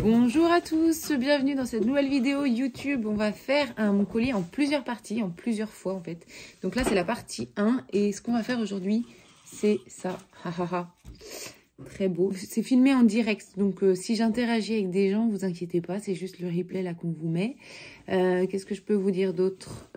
Bonjour à tous, bienvenue dans cette nouvelle vidéo YouTube. On va faire un collier en plusieurs parties, en plusieurs fois en fait. Donc là c'est la partie 1 et ce qu'on va faire aujourd'hui c'est ça. Très beau. C'est filmé en direct, donc si j'interagis avec des gens, vous inquiétez pas, c'est juste le replay là qu'on vous met. Qu'est-ce que je peux vous dire d'autre?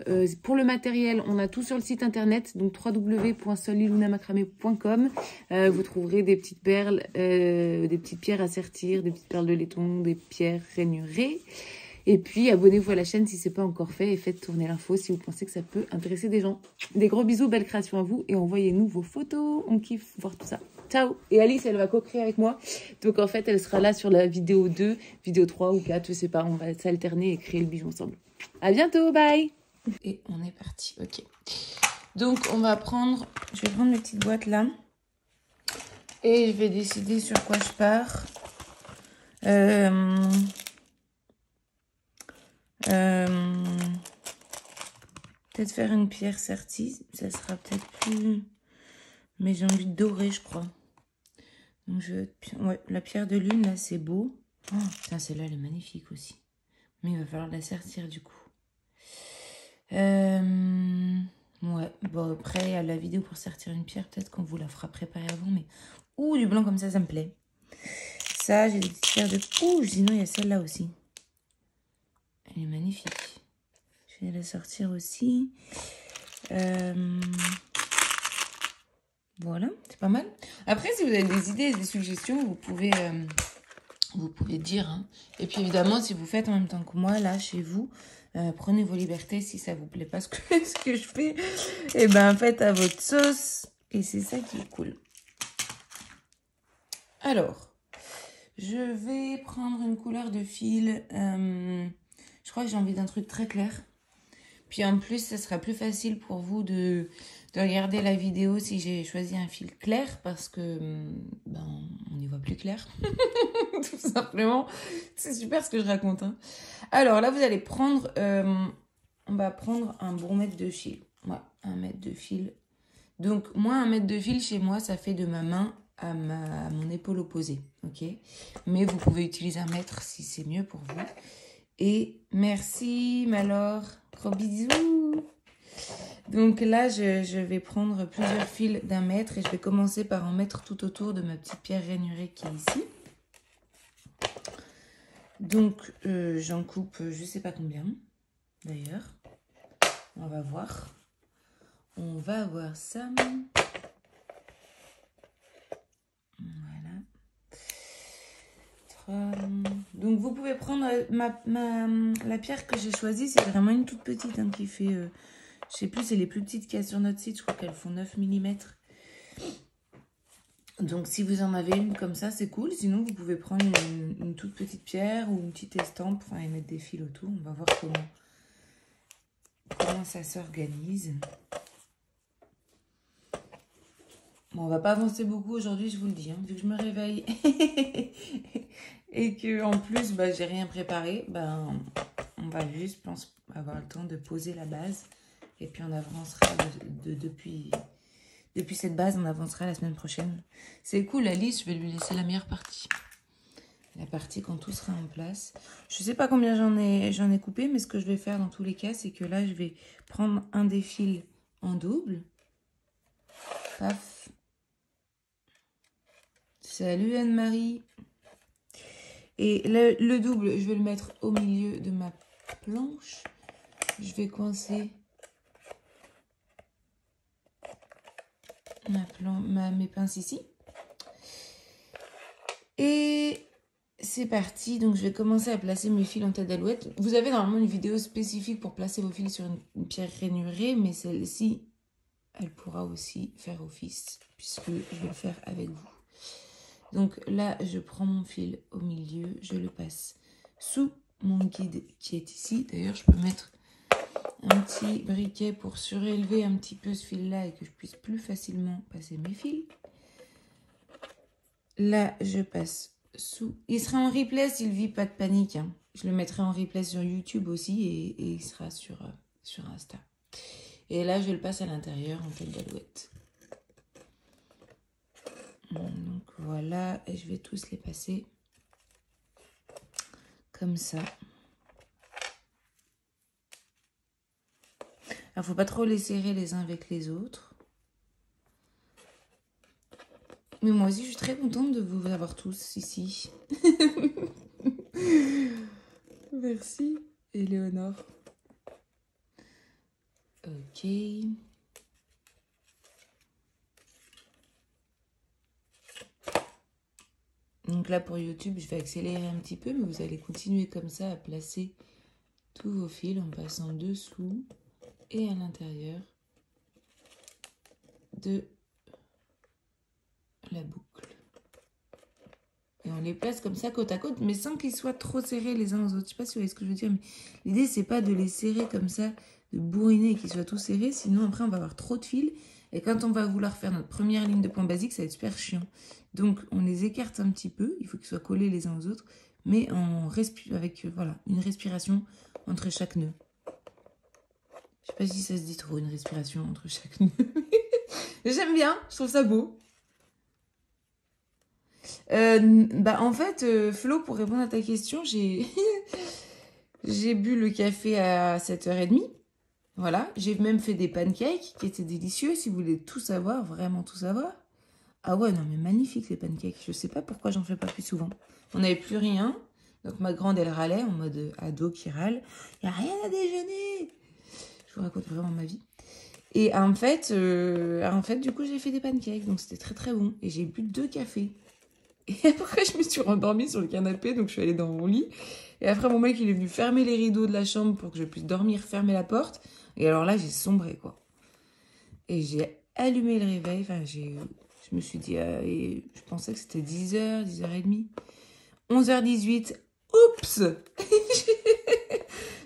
Pour le matériel, on a tout sur le site internet, donc www.solilunamacramé.com. Vous trouverez des petites perles, des petites pierres à sertir, des petites perles de laiton, des pierres rainurées. Et puis, abonnez-vous à la chaîne si ce n'est pas encore fait et faites tourner l'info si vous pensez que ça peut intéresser des gens. Des gros bisous, belle création à vous et envoyez-nous vos photos. On kiffe voir tout ça. Ciao. Et Alice, elle va co-créer avec moi. Donc, en fait, elle sera là sur la vidéo 2, vidéo 3 ou 4, je sais pas. On va s'alterner et créer le bijou ensemble. À bientôt, bye. Et on est parti, ok. Donc, on va prendre... Je vais prendre mes petites boîtes là. Et je vais décider sur quoi je pars. Peut-être faire une pierre sertie, ça sera peut-être plus... Mais j'ai envie de dorer, je crois. Donc ouais, la pierre de lune, là, c'est beau. Oh, putain, celle-là, elle est magnifique aussi. Mais il va falloir la sertir, du coup. Ouais, bon, après, il y a la vidéo pour sertir une pierre. Peut-être qu'on vous la fera préparer avant, mais... Ouh, du blanc comme ça me plaît. Ça, j'ai des petites pierres de... Ouh, sinon, il y a celle-là aussi. Elle est magnifique. Je vais la sortir aussi. Voilà, c'est pas mal. Après, si vous avez des idées, des suggestions, vous pouvez dire. Hein. Et puis évidemment, si vous faites en même temps que moi, là, chez vous, prenez vos libertés. Si ça vous plaît pas ce que je fais, et ben faites à votre sauce. Et c'est ça qui est cool. Alors, je vais prendre une couleur de fil. Je crois que j'ai envie d'un truc très clair. Puis en plus, ça sera plus facile pour vous de regarder la vidéo si j'ai choisi un fil clair parce que ben, on y voit plus clair. Tout simplement. C'est super ce que je raconte. Hein. Alors là, vous allez prendre... on va prendre un bon mètre de fil. Ouais, 1 mètre de fil. Donc, moi, 1 mètre de fil, chez moi, ça fait de ma main à mon épaule opposée. Ok. Mais vous pouvez utiliser 1 mètre si c'est mieux pour vous. Et merci, Malor. Gros bisous. Donc là, je vais prendre plusieurs fils d'1 mètre et je vais commencer par en mettre tout autour de ma petite pierre rainurée qui est ici. Donc, j'en coupe, je sais pas combien, d'ailleurs. On va voir. On va voir ça. Voilà. Donc vous pouvez prendre la pierre que j'ai choisie, c'est vraiment une toute petite hein, qui fait, je sais plus, c'est les plus petites qu'il y a sur notre site, je crois qu'elles font 9 mm. Donc si vous en avez une comme ça, c'est cool, sinon vous pouvez prendre une toute petite pierre ou une petite estampe, enfin et mettre des fils autour, on va voir comment ça s'organise. Bon, on va pas avancer beaucoup aujourd'hui, je vous le dis, hein, vu que je me réveille et que en plus, bah, j'ai rien préparé, ben, on va juste, je pense, avoir le temps de poser la base et puis on avancera depuis cette base, on avancera la semaine prochaine. C'est cool, Alice, je vais lui laisser la meilleure partie. La partie quand tout sera en place. Je sais pas combien j'en ai coupé, mais ce que je vais faire dans tous les cas, c'est que là, je vais prendre un des fils en double. Paf. Salut Anne-Marie. Et le double, je vais le mettre au milieu de ma planche. Je vais coincer mes pinces ici. Et c'est parti. Donc, je vais commencer à placer mes fils en tête d'alouette. Vous avez normalement une vidéo spécifique pour placer vos fils sur une pierre rainurée, mais celle-ci, elle pourra aussi faire office, puisque je vais le faire avec vous. Donc là, je prends mon fil au milieu, je le passe sous mon guide qui est ici. D'ailleurs, je peux mettre un petit briquet pour surélever un petit peu ce fil-là et que je puisse plus facilement passer mes fils. Là, je passe sous. Il sera en replay, Sylvie, pas de panique. Hein. Je le mettrai en replay sur YouTube aussi et il sera sur Insta. Et là, je le passe à l'intérieur en tête d'alouette. Donc voilà, et je vais tous les passer comme ça. Alors, faut pas trop les serrer les uns avec les autres. Mais moi aussi, je suis très contente de vous avoir tous ici. Merci, Éléonore. Ok. Donc là, pour YouTube, je vais accélérer un petit peu, mais vous allez continuer comme ça à placer tous vos fils en passant dessous et à l'intérieur de la boucle. Et on les place comme ça côte à côte, mais sans qu'ils soient trop serrés les uns aux autres. Je sais pas si vous voyez ce que je veux dire, mais l'idée, c'est pas de les serrer comme ça, de bourriner et qu'ils soient tous serrés, sinon après, on va avoir trop de fils. Et quand on va vouloir faire notre première ligne de point basique, ça va être super chiant. Donc, on les écarte un petit peu, il faut qu'ils soient collés les uns aux autres, mais avec voilà, une respiration entre chaque nœud. Je sais pas si ça se dit trop, une respiration entre chaque nœud. J'aime bien, je trouve ça beau. En fait, Flo, pour répondre à ta question, j'ai bu le café à 7h30. Voilà, j'ai même fait des pancakes qui étaient délicieux, si vous voulez tout savoir, vraiment tout savoir. Ah ouais, non mais magnifique les pancakes, je sais pas pourquoi j'en fais pas plus souvent. On n'avait plus rien, donc ma grande elle râlait en mode ado qui râle. Il n'y a rien à déjeuner. Je vous raconte vraiment ma vie. Et en fait, du coup j'ai fait des pancakes, donc c'était très très bon. Et j'ai bu 2 cafés. Et après, je me suis rendormie sur le canapé, donc je suis allée dans mon lit. Et après, mon mec, il est venu fermer les rideaux de la chambre pour que je puisse dormir, fermer la porte. Et alors là, j'ai sombré, quoi. Et j'ai allumé le réveil. Enfin, je me suis dit, et je pensais que c'était 10h, 10h30. 11h18, oups.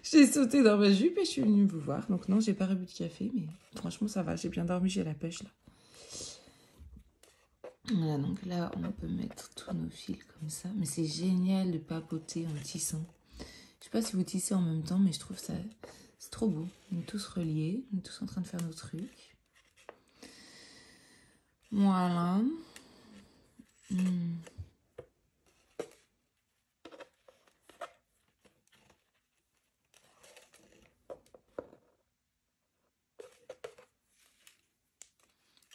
J'ai sauté dans ma jupe et je suis venue vous voir. Donc non, j'ai pas rebu de café, mais franchement, ça va. J'ai bien dormi, j'ai la pêche, là. Voilà, donc là, on peut mettre tous nos fils comme ça. Mais c'est génial de papoter en tissant. Je sais pas si vous tissez en même temps, mais je trouve ça... C'est trop beau. On est tous reliés. On est tous en train de faire nos trucs. Voilà.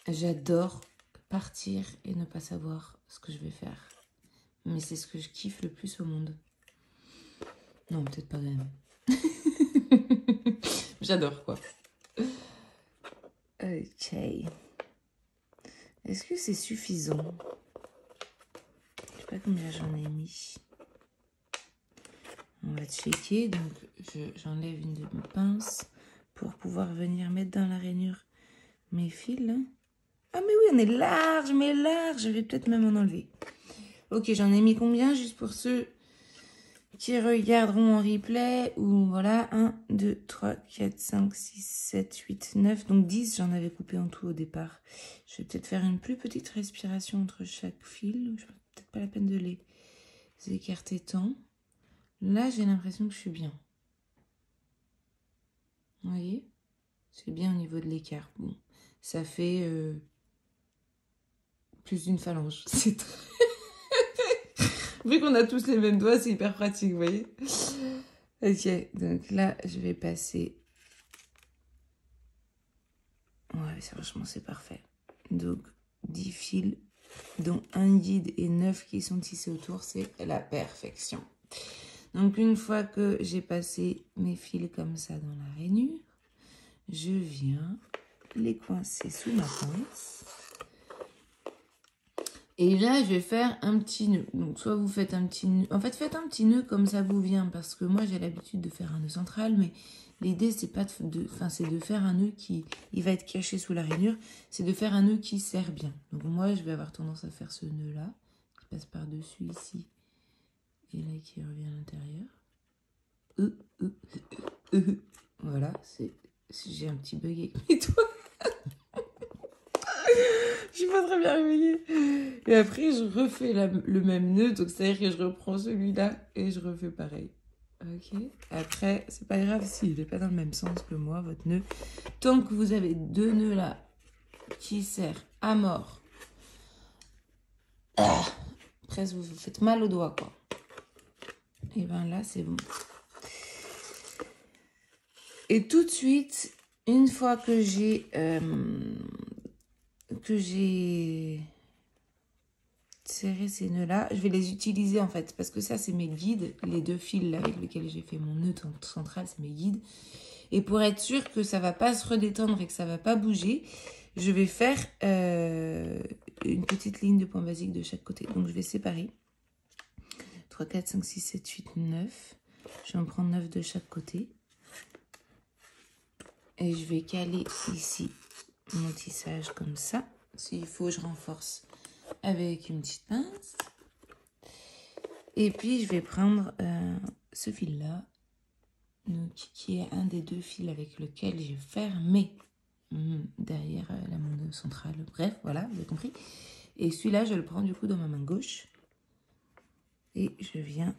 J'adore partir et ne pas savoir ce que je vais faire. Mais c'est ce que je kiffe le plus au monde. Non, peut-être pas même. J'adore, quoi. Ok. Est-ce que c'est suffisant? Je sais pas combien j'en ai mis. On va checker. Donc, j'enlève une de mes pinces pour pouvoir venir mettre dans la rainure mes fils. Là. Ah, mais oui, on est large, mais large. Je vais peut-être même en enlever. Ok, j'en ai mis combien? Juste pour ceux qui regarderont en replay. Ou voilà, 1, 2, 3, 4, 5, 6, 7, 8, 9. Donc 10, j'en avais coupé en tout au départ. Je vais peut-être faire une plus petite respiration entre chaque fil. Peut-être pas la peine de les écarter tant. Là, j'ai l'impression que je suis bien. Vous voyez? C'est bien au niveau de l'écart. Bon, ça fait plus d'une phalange. C'est très... Vu qu'on a tous les mêmes doigts, c'est hyper pratique, vous voyez? Ok, donc là, je vais passer... Ouais, franchement, c'est parfait. Donc, 10 fils, dont un guide et 9 qui sont tissés autour, c'est la perfection. Donc, une fois que j'ai passé mes fils comme ça dans la rainure, je viens les coincer sous ma pince. Et là, je vais faire un petit nœud. Donc, soit vous faites un petit nœud. En fait, faites un petit nœud comme ça vous vient. Parce que moi, j'ai l'habitude de faire un nœud central. Mais l'idée, c'est pas c'est de faire un nœud qui... Il va être caché sous la rainure. C'est de faire un nœud qui sert bien. Donc, moi, je vais avoir tendance à faire ce nœud-là. Qui passe par-dessus ici. Et là, qui revient à l'intérieur. Voilà. J'ai un petit bug avec mes doigts. Je suis pas très bien réveillée. Et après, je refais le même nœud. Donc, c'est-à-dire que je reprends celui-là et je refais pareil. Ok. Après, c'est pas grave s'il n'est pas dans le même sens que moi, votre nœud. Tant que vous avez 2 nœuds là qui serrent à mort. Presque, vous vous faites mal aux doigts, quoi. Et bien là, c'est bon. Et tout de suite, une fois que j'ai serré ces nœuds-là, je vais les utiliser en fait. Parce que ça, c'est mes guides. Les 2 fils là, avec lesquels j'ai fait mon nœud central, c'est mes guides. Et pour être sûr que ça va pas se redétendre et que ça va pas bouger, je vais faire une petite ligne de point basique de chaque côté. Donc je vais séparer 3, 4, 5, 6, 7, 8, 9. Je vais en prendre 9 de chaque côté. Et je vais caler ici mon tissage comme ça. S'il faut, je renforce avec une petite pince. Et puis je vais prendre ce fil-là, qui est un des 2 fils avec lequel j'ai fermé derrière la monnaie centrale. Bref, voilà, vous avez compris. Et celui-là, je le prends du coup dans ma main gauche. Et je viens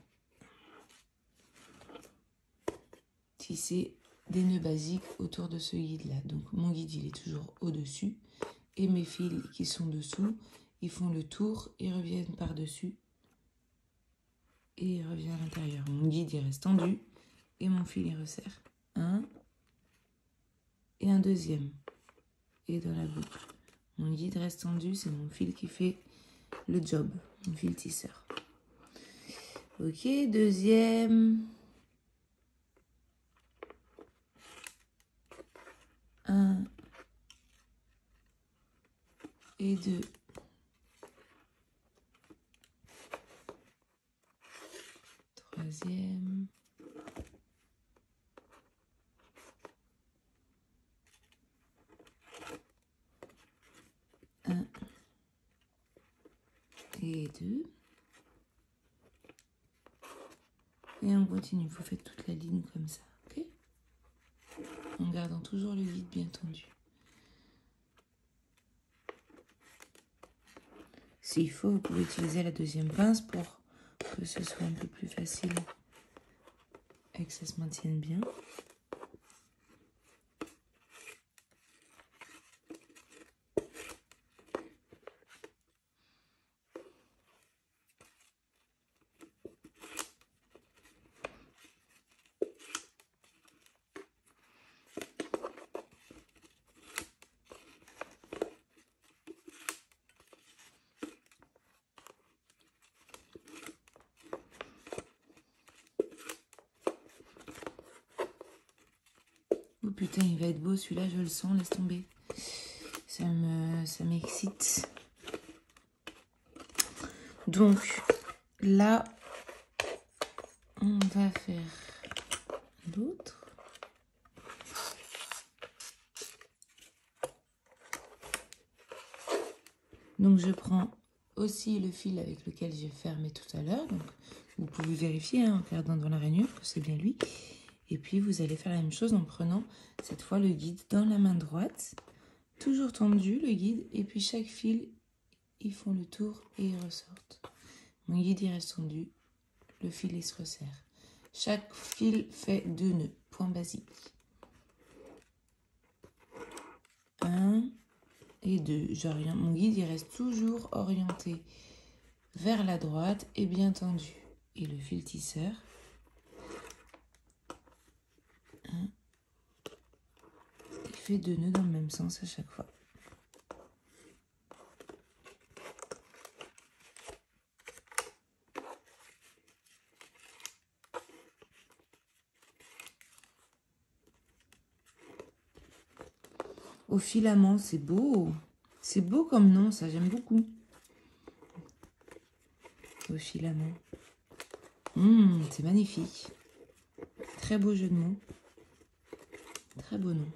tisser des nœuds basiques autour de ce guide-là. Donc mon guide, il est toujours au-dessus. Et mes fils qui sont dessous, ils font le tour, ils reviennent par-dessus. Et il revient à l'intérieur. Mon guide, il reste tendu. Et mon fil, il resserre. Un. Et un deuxième. Et dans la boucle. Mon guide reste tendu, c'est mon fil qui fait le job. Mon fil tisseur. Ok, deuxième. 1 et 2. Troisième. 1 et 2. Et on continue, vous faites toute la ligne comme ça, ok? En gardant toujours le guide bien tendu. S'il faut, vous pouvez utiliser la deuxième pince pour que ce soit un peu plus facile et que ça se maintienne bien. Oh putain, il va être beau celui-là, je le sens, laisse tomber. Ça m'excite. Donc, là, on va faire l'autre. Donc, je prends aussi le fil avec lequel j'ai fermé tout à l'heure. Donc, vous pouvez vérifier en regardant dans la rainure que c'est bien lui. Et puis, vous allez faire la même chose en prenant cette fois le guide dans la main droite. Toujours tendu, le guide. Et puis, chaque fil, ils font le tour et ils ressortent. Mon guide, il reste tendu. Le fil, il se resserre. Chaque fil fait 2 nœuds. Point basique. 1 et 2. J'oriente. Mon guide, il reste toujours orienté vers la droite et bien tendu. Et le fil tisseur. 1. Il fait 2 nœuds dans le même sens à chaque fois. Au filament, c'est beau. C'est beau comme nom, ça, j'aime beaucoup. Au filament. C'est magnifique. Très beau jeu de mots. Très beau nom.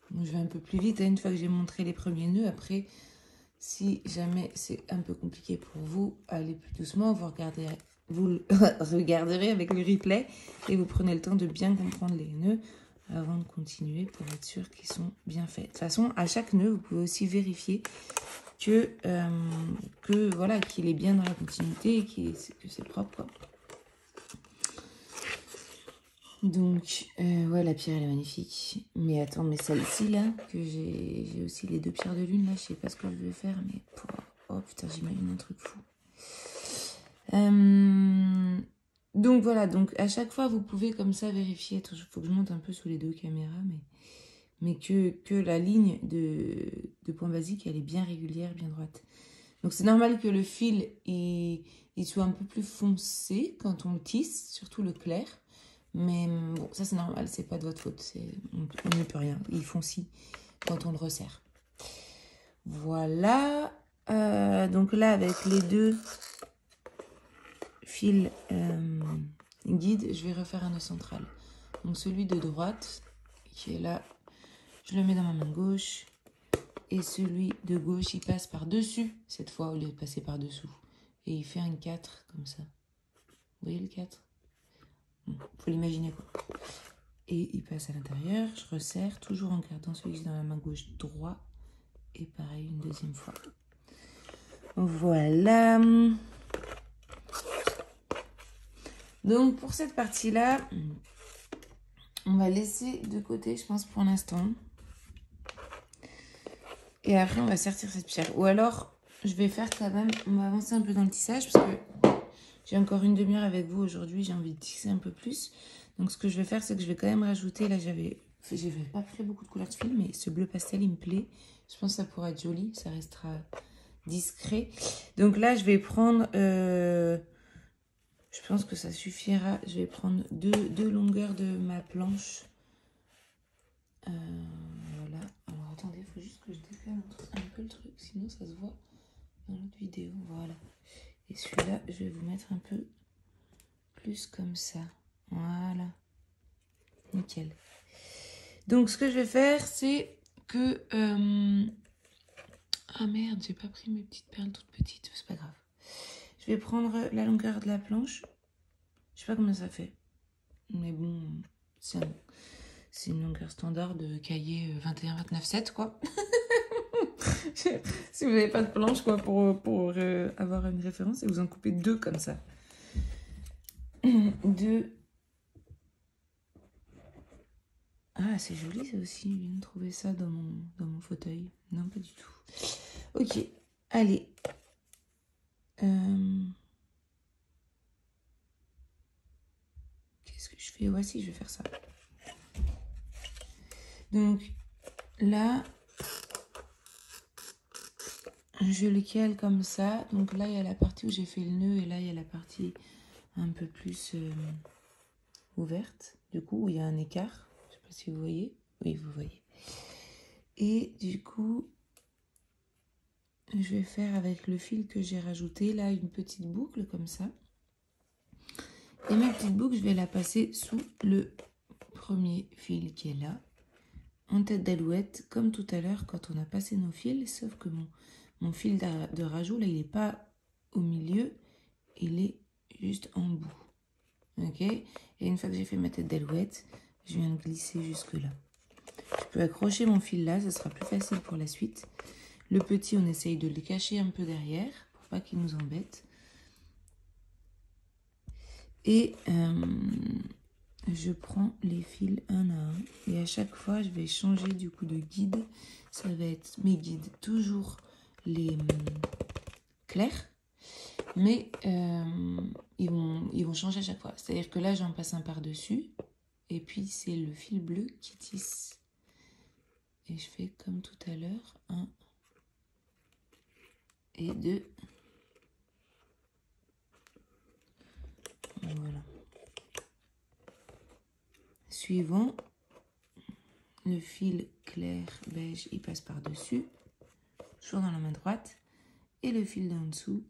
Bon, je vais un peu plus vite, une fois que j'ai montré les premiers nœuds. Après, si jamais c'est un peu compliqué pour vous, allez plus doucement, vous regarderez avec le replay et vous prenez le temps de bien comprendre les nœuds avant de continuer pour être sûr qu'ils sont bien faits. De toute façon, à chaque nœud, vous pouvez aussi vérifier que voilà, qu'il est bien dans la continuité et que c'est propre, quoi. Donc, ouais, la pierre, elle est magnifique. Mais attends, mais celle-ci, là, que j'ai aussi les deux pierres de lune, là, je sais pas ce que je vais faire, mais... Oh, putain, j'imagine un truc fou. Donc, voilà. Donc, à chaque fois, vous pouvez, comme ça, vérifier. Il faut que je monte un peu sous les deux caméras, mais que la ligne de point basique, elle est bien régulière, bien droite. Donc, c'est normal que le fil, il soit un peu plus foncé quand on le tisse, surtout le clair. Mais bon, ça c'est normal, c'est pas de votre faute. On n'y peut rien. Il foncit quand on le resserre. Voilà. Donc là, avec les deux fils guides, je vais refaire un nœud central. Donc celui de droite, qui est là, je le mets dans ma main gauche. Et celui de gauche, il passe par-dessus, cette fois, au lieu de passer par-dessous. Et il fait un 4, comme ça. Vous voyez le 4 ? Faut l'imaginer, quoi. Et il passe à l'intérieur, je resserre, toujours en gardant celui dans la main gauche droit. Et pareil, une deuxième fois. Voilà. Donc, pour cette partie-là, on va laisser de côté, je pense, pour l'instant. Et après, on va sortir cette pierre. Ou alors, je vais faire quand même... On va avancer un peu dans le tissage, parce que j'ai encore une demi-heure avec vous aujourd'hui. J'ai envie de tisser un peu plus. Donc, ce que je vais faire, c'est que je vais quand même rajouter... Là, j'avais pas pris beaucoup de couleurs de fil, mais ce bleu pastel, il me plaît. Je pense que ça pourra être joli. Ça restera discret. Donc là, je vais prendre... je pense que ça suffira. Je vais prendre deux longueurs de ma planche. Voilà. Alors, attendez, il faut juste que je décale un peu le truc. Sinon, ça se voit dans l'autre vidéo. Voilà. Et celui-là, je vais vous mettre un peu plus comme ça. Voilà. Nickel. Donc, ce que je vais faire, c'est que... Ah merde, j'ai pas pris mes petites perles toutes petites. C'est pas grave. Je vais prendre la longueur de la planche. Je sais pas combien ça fait. Mais bon, c'est une longueur standard de cahier 21-29-7, quoi. Si vous n'avez pas de planche, quoi, pour avoir une référence, et vous en coupez deux comme ça. Deux. Ah, c'est joli ça aussi. Je viens de trouver ça dans mon fauteuil. Non, pas du tout. Ok, allez. Qu'est-ce que je fais? Voici, je vais faire ça. Donc, là, je le cale comme ça. Donc là, il y a la partie où j'ai fait le nœud. Et là, il y a la partie un peu plus ouverte. Du coup, où il y a un écart. Je sais pas si vous voyez. Oui, vous voyez. Et du coup, je vais faire avec le fil que j'ai rajouté, là, une petite boucle comme ça. Et ma petite boucle, je vais la passer sous le premier fil qui est là. En tête d'alouette, comme tout à l'heure quand on a passé nos fils. Sauf que mon fil de rajout, là, il n'est pas au milieu. Il est juste en bout. Ok? Et une fois que j'ai fait ma tête d'alouette, je viens de glisser jusque là. Je peux accrocher mon fil là, ça sera plus facile pour la suite. Le petit, on essaye de le cacher un peu derrière pour pas qu'il nous embête. Et je prends les fils un à un. Et à chaque fois, je vais changer du coup de guide. Ça va être mes guides, toujours les clairs. Mais ils vont changer à chaque fois. C'est-à-dire que là, j'en passe un par-dessus. Et puis, c'est le fil bleu qui tisse. Et je fais comme tout à l'heure. 1 et 2. Voilà. Suivant, le fil clair beige, il passe par-dessus. Toujours dans la main droite. Et le fil d'en dessous,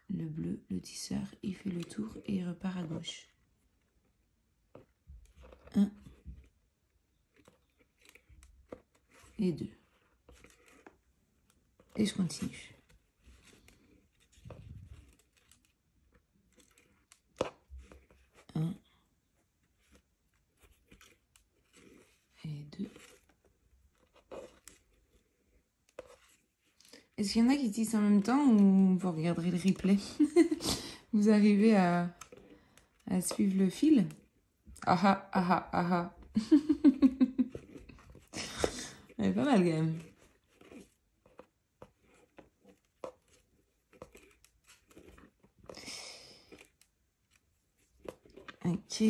le bleu, le tisseur, il fait le tour et il repart à gauche. 1 et 2. Et je continue. 1 et 2. Est-ce qu'il y en a qui tissent en même temps ou vous regarderez le replay? Vous arrivez à suivre le fil? Ah ah ah ah ah. Elle est pas mal quand même. Ok.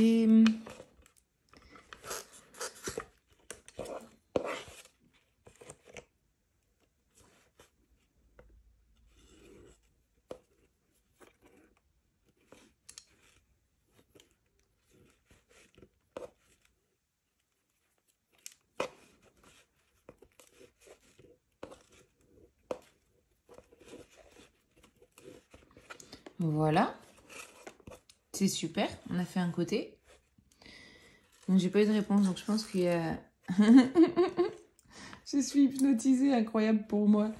Voilà. C'est super. On a fait un côté. Donc j'ai pas eu de réponse, donc je pense qu'il y a... Je suis hypnotisée, incroyable pour moi.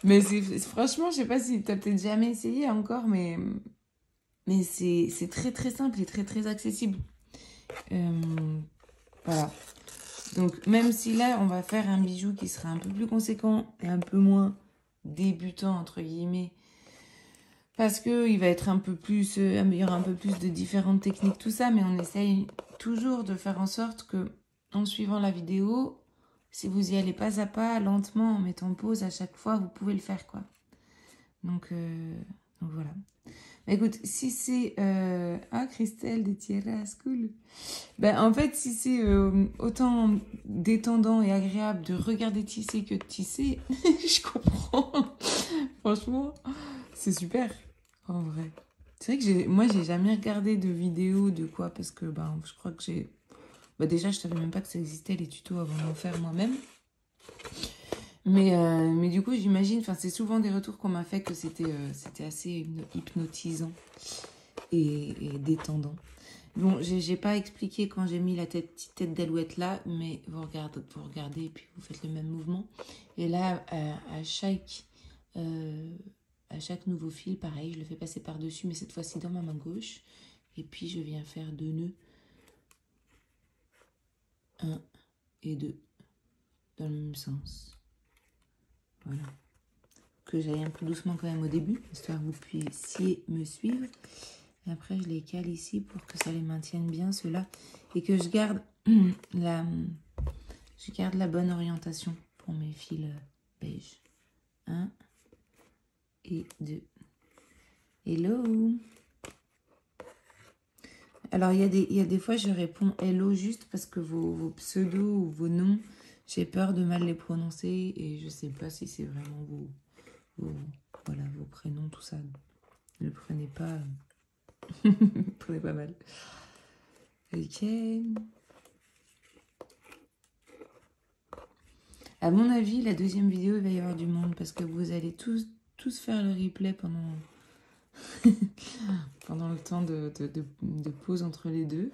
Mais franchement, je sais pas si t'as peut-être jamais essayé encore, mais c'est très très simple et très très accessible. Voilà. Donc même si là, on va faire un bijou qui sera un peu plus conséquent et un peu moins débutant, entre guillemets, parce qu'il va être un peu plus, il y aura un peu plus de différentes techniques, tout ça, mais on essaye toujours de faire en sorte que, en suivant la vidéo, si vous y allez pas à pas, lentement, en mettant pause à chaque fois, vous pouvez le faire, quoi. Donc voilà. Bah, écoute, si c'est... Ah, Christelle, des tiaras, cool. Ben, en fait, si c'est autant détendant et agréable de regarder tisser que de tisser, je comprends. Franchement, c'est super, en vrai. C'est vrai que moi, j'ai jamais regardé de vidéo de quoi, parce que ben, je crois que j'ai... Bah, déjà, je savais même pas que ça existait, les tutos, avant d'en faire moi-même. Mais du coup, j'imagine, enfin, c'est souvent des retours qu'on m'a fait que c'était assez hypnotisant et détendant. Bon, j'ai pas expliqué quand j'ai mis la petite tête d'alouette là, mais vous regardez et puis vous faites le même mouvement. Et là, à chaque nouveau fil, pareil, je le fais passer par-dessus, mais cette fois-ci dans ma main gauche. Et puis je viens faire 2 nœuds. 1 et 2 dans le même sens. Voilà. Que j'aille un peu doucement quand même au début, histoire que vous puissiez me suivre. Et après, je les cale ici pour que ça les maintienne bien, ceux-là. Et que je garde la bonne orientation pour mes fils beige. 1 et 2. Hello. Alors, il y a des fois, je réponds hello juste parce que vos pseudos ou vos noms, j'ai peur de mal les prononcer et je sais pas si c'est vraiment voilà, vos prénoms, tout ça. Ne le prenez pas, prenez pas mal. Ok. À mon avis, la deuxième vidéo, il va y avoir du monde parce que vous allez tous faire le replay pendant, pendant le temps de pause entre les deux.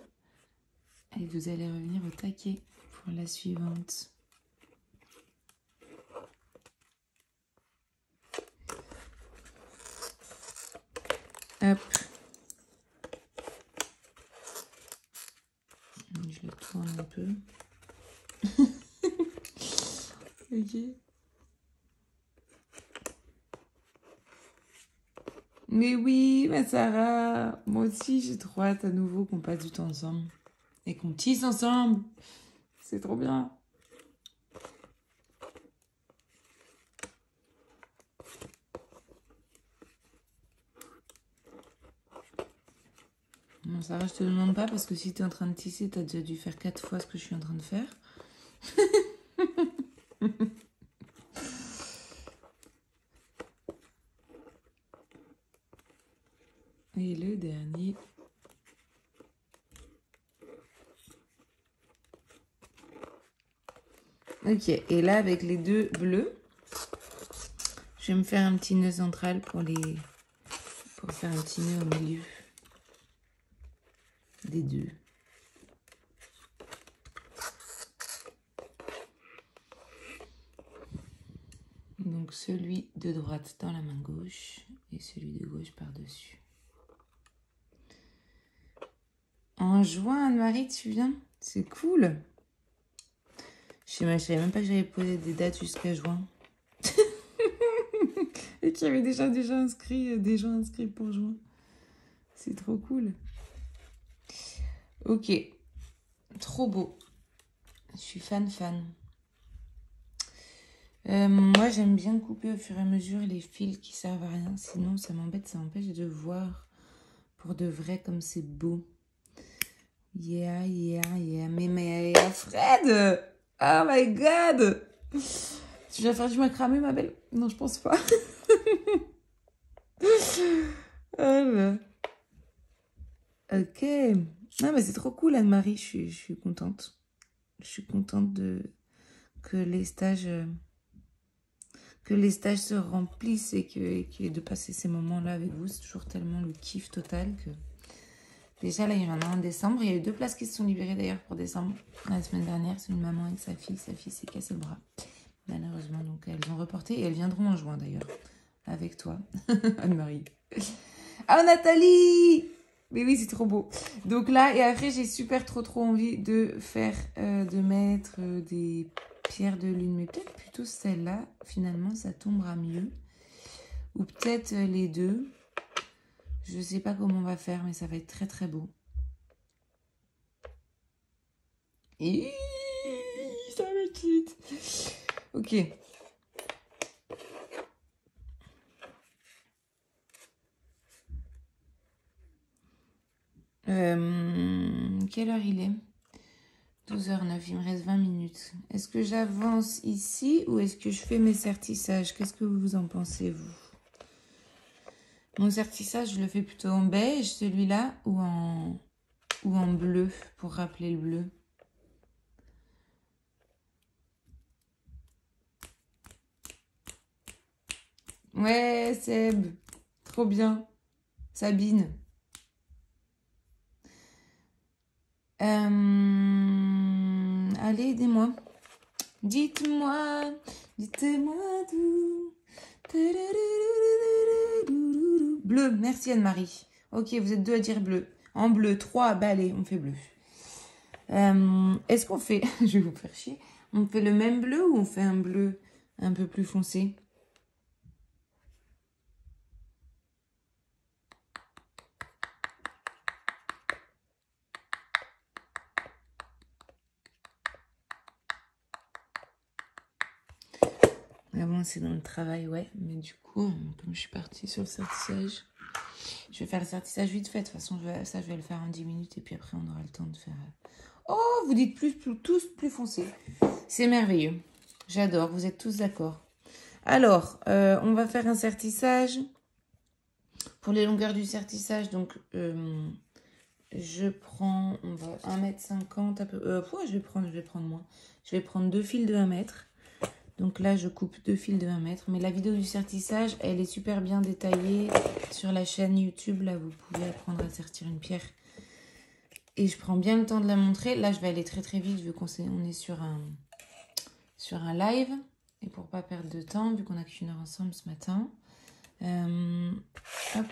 Et vous allez revenir au taquet pour la suivante. Hop. Je le tourne un peu. Ok. Mais oui, ma Sarah, moi aussi j'ai trop hâte à nouveau qu'on passe du temps ensemble et qu'on tisse ensemble. C'est trop bien. Non, Sarah, je te demande pas parce que si tu es en train de tisser, tu as déjà dû faire 4 fois ce que je suis en train de faire. Et le dernier. Ok, et là avec les deux bleus, je vais me faire un petit nœud central pour faire un petit nœud au milieu des deux. Donc celui de droite dans la main gauche et celui de gauche par-dessus. En juin, Anne-Marie, tu viens? C'est cool. Je savais même pas que j'avais posé des dates jusqu'à juin. Et qu'il y avait déjà inscrit, des gens inscrits pour juin. C'est trop cool. Ok. Trop beau. Je suis fan. Moi, j'aime bien couper au fur et à mesure les fils qui servent à rien. Sinon, ça m'embête, ça m'empêche de voir pour de vrai comme c'est beau. Yeah. Mais Fred! Oh my god! Tu vas faire du macramé, ma belle? Non, je pense pas. Oh, ok. Non, mais c'est trop cool, Anne-Marie. Je suis contente. Je suis contente que les stages se remplissent et de passer ces moments-là avec vous. C'est toujours tellement le kiff total que... Déjà, là, il y en a un en décembre. Il y a eu 2 places qui se sont libérées d'ailleurs pour décembre. La semaine dernière, c'est une maman et sa fille. Sa fille s'est cassé le bras. Malheureusement, donc elles ont reporté et elles viendront en juin d'ailleurs. Avec toi, Anne-Marie. Ah, Nathalie! Mais oui, c'est trop beau. Donc là, et après, j'ai super trop envie de faire, de mettre des pierres de lune. Mais peut-être plutôt celle-là, finalement, ça tombera mieux. Ou peut-être les deux. Je sais pas comment on va faire, mais ça va être très beau. Et ça va être vite. Ok. Quelle heure il est? 12h09, il me reste 20 minutes. Est-ce que j'avance ici ou est-ce que je fais mes sertissages? Qu'est-ce que vous en pensez, vous? Mon sertissage, je le fais plutôt en beige, celui-là, ou en bleu, pour rappeler le bleu. Ouais, Seb, trop bien. Sabine. Allez, aidez-moi. Dites-moi tout. Bleu, merci Anne-Marie. Ok, vous êtes 2 à dire bleu. En bleu, 3, bah allez, on fait bleu. Est-ce qu'on fait, je vais vous faire chier, on fait le même bleu ou on fait un bleu un peu plus foncé? C'est dans le travail, ouais. Mais du coup, comme je suis partie sur le sertissage, je vais faire le sertissage vite fait. De toute façon, je vais le faire en 10 minutes et puis après, on aura le temps de faire... Oh, vous dites tous plus foncé. C'est merveilleux. J'adore, vous êtes tous d'accord. Alors, on va faire un sertissage. Pour les longueurs du sertissage, donc, je prends, on va 1,50 m à peu... je vais prendre moins. Je vais prendre 2 fils de 1 mètre. Donc là, je coupe 2 fils de 1 mètre. Mais la vidéo du sertissage, elle est super bien détaillée sur la chaîne YouTube. Là, vous pouvez apprendre à sertir une pierre. Et je prends bien le temps de la montrer. Là, je vais aller très vite vu qu'on est sur un live. Et pour pas perdre de temps, vu qu'on n'a qu'1 heure ensemble ce matin. Hop.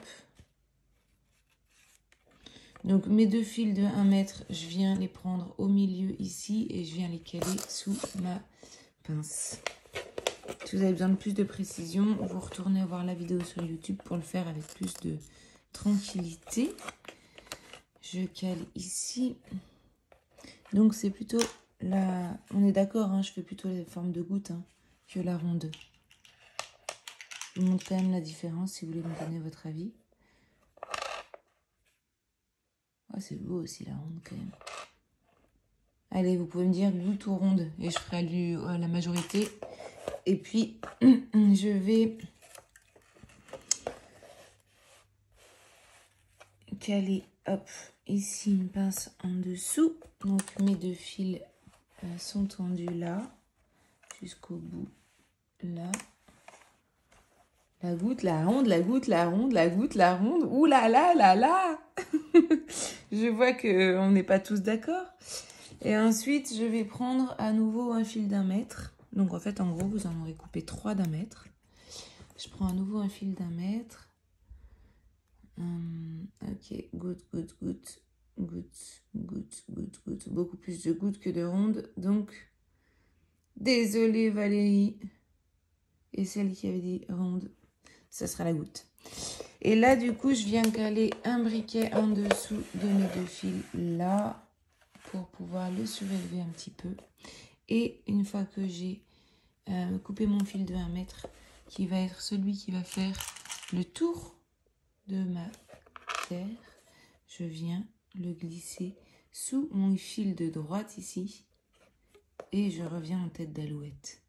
Donc mes 2 fils de 1 mètre, je viens les prendre au milieu ici. Et je viens les caler sous ma pince. Si vous avez besoin de plus de précision, vous retournez voir la vidéo sur YouTube pour le faire avec plus de tranquillité. Je cale ici. Donc c'est plutôt la... On est d'accord, hein, je fais plutôt les formes de gouttes que la ronde. Je vous montre quand même la différence si vous voulez me donner votre avis. Oh, c'est beau aussi la ronde quand même. Allez, vous pouvez me dire goutte ou ronde et je ferai la majorité. Et puis, je vais caler, hop, ici une pince en dessous. Donc, mes 2 fils sont tendus là, jusqu'au bout, là. La goutte, la ronde, la goutte, la ronde, la goutte, la ronde. Ouh là là là là. Je vois qu'on n'est pas tous d'accord. Et ensuite, je vais prendre à nouveau un fil d'1 mètre. Donc, en fait, en gros, vous en aurez coupé 3 d'1 mètre. Je prends à nouveau un fil d'1 mètre. Ok, goutte. Beaucoup plus de gouttes que de rondes. Donc, désolée Valérie. Et celle qui avait dit ronde, ça sera la goutte. Et là, du coup, je viens caler un briquet en dessous de mes 2 fils là. pour pouvoir le surélever un petit peu. Et une fois que j'ai coupé mon fil de 1 mètre, qui va être celui qui va faire le tour de ma terre, je viens le glisser sous mon fil de droite ici et je reviens en tête d'alouette.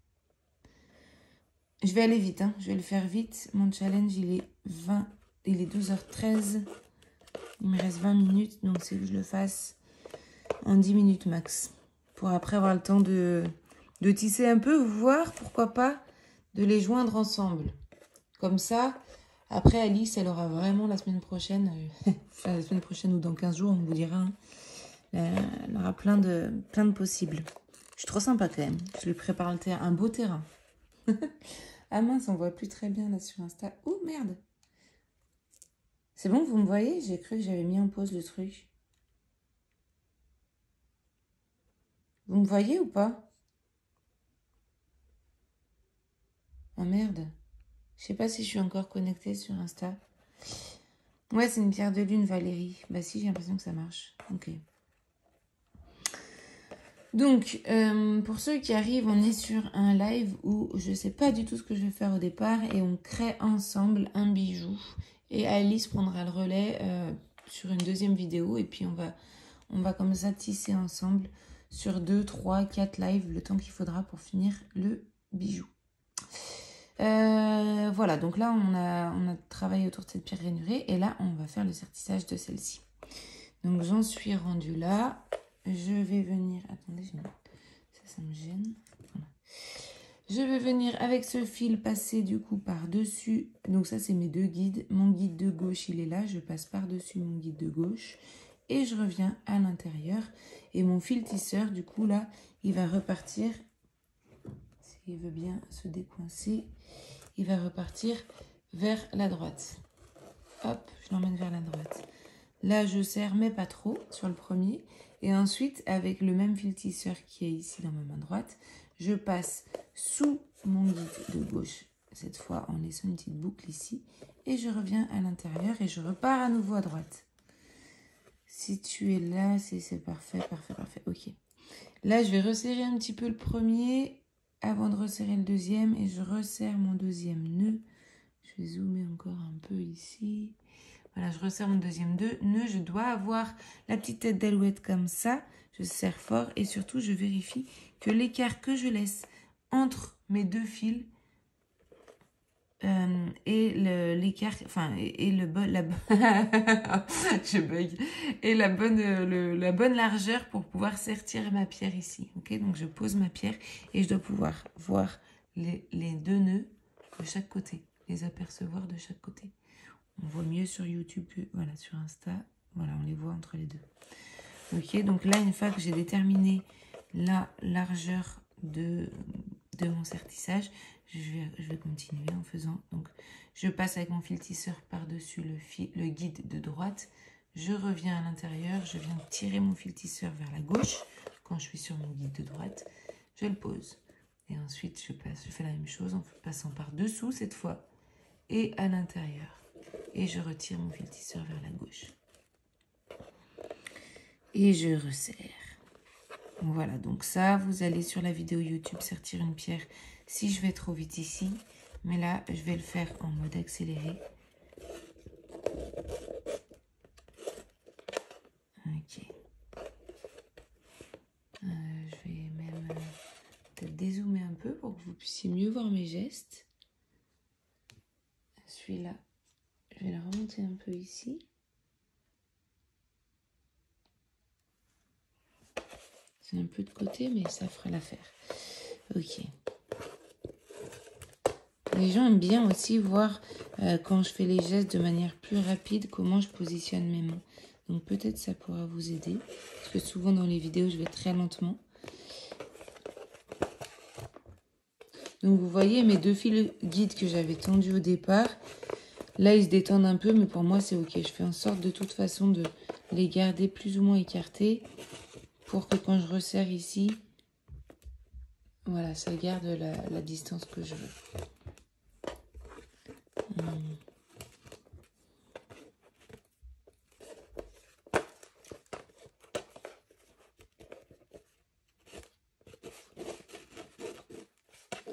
Je vais aller vite, hein. Je vais le faire vite. Mon challenge, il est 12h13. Il me reste 20 minutes, donc c'est que je le fasse en 10 minutes max. Pour après avoir le temps de tisser un peu, voire, pourquoi pas, de les joindre ensemble. Comme ça, après Alice, elle aura vraiment la semaine prochaine, enfin la semaine prochaine ou dans 15 jours, on vous dira, hein, elle aura plein de possibles. Je suis trop sympa quand même. Je lui prépare un beau terrain. Ah mince, on voit plus très bien là sur Insta. Oh merde! C'est bon, vous me voyez? J'ai cru que j'avais mis en pause le truc. Vous me voyez ou pas? Oh merde. Je sais pas si je suis encore connectée sur Insta. Ouais, c'est une pierre de lune, Valérie. Bah si, j'ai l'impression que ça marche. Ok. Donc, pour ceux qui arrivent, on est sur un live où je sais pas du tout ce que je vais faire au départ et on crée ensemble un bijou. Et Alice prendra le relais sur une deuxième vidéo et puis on va comme ça tisser ensemble sur 2, 3, 4 lives, le temps qu'il faudra pour finir le bijou. Voilà, donc là on a travaillé autour de cette pierre rainurée et là on va faire le sertissage de celle-ci. Donc j'en suis rendue là. Je vais venir... Attendez, ça me gêne. Voilà. Je vais venir avec ce fil passer du coup par-dessus. Donc ça, c'est mes deux guides. Mon guide de gauche, il est là. Je passe par-dessus mon guide de gauche. Et je reviens à l'intérieur. Et mon fil tisseur, du coup, là, il va repartir. S'il veut bien se décoincer, il va repartir vers la droite. Hop, je l'emmène vers la droite. Là, je serre, mais pas trop, sur le premier. Et ensuite, avec le même fil tisseur qui est ici dans ma main droite, je passe sous mon guide de gauche, cette fois en laissant une petite boucle ici. Et je reviens à l'intérieur et je repars à nouveau à droite. Si tu es là, c'est parfait, parfait, parfait. Ok. Là, je vais resserrer un petit peu le premier avant de resserrer le deuxième. Et je resserre mon deuxième nœud. Je vais zoomer encore un peu ici. Voilà, je resserre mon deuxième nœud. Je dois avoir la petite tête d'alouette comme ça. Je serre fort et surtout, je vérifie que l'écart que je laisse entre mes deux fils et l'écart, enfin, et le bon, je bug, et la bonne largeur pour pouvoir sertir ma pierre ici. Ok, donc je pose ma pierre et je dois pouvoir voir les deux nœuds de chaque côté, les apercevoir de chaque côté. On voit mieux sur YouTube que voilà, sur Insta. Voilà, on les voit entre les deux. Ok, donc là, une fois que j'ai déterminé la largeur de mon sertissage, je vais continuer en faisant. Donc, je passe avec mon fil tisseur par-dessus le guide de droite. Je reviens à l'intérieur. Je viens tirer mon fil tisseur vers la gauche. Quand je suis sur mon guide de droite, je le pose. Et ensuite, je fais la même chose en passant par-dessous cette fois et à l'intérieur. Et je retire mon fil tisseur vers la gauche. Et je resserre. Voilà, donc ça, vous allez sur la vidéo YouTube sertir une pierre si je vais trop vite ici. Mais là, je vais le faire en mode accéléré. Ok. Je vais même peut-être dézoomer un peu pour que vous puissiez mieux voir mes gestes. Celui-là, je vais le remonter un peu ici. C'est un peu de côté, mais ça fera l'affaire. Ok. Les gens aiment bien aussi voir quand je fais les gestes de manière plus rapide, comment je positionne mes mains. Donc peut-être ça pourra vous aider. Parce que souvent dans les vidéos, je vais très lentement. Donc vous voyez mes deux fils guides que j'avais tendus au départ. Là, ils se détendent un peu, mais pour moi, c'est ok. Je fais en sorte de toute façon de les garder plus ou moins écartés pour que quand je resserre ici, voilà, ça garde la distance que je veux.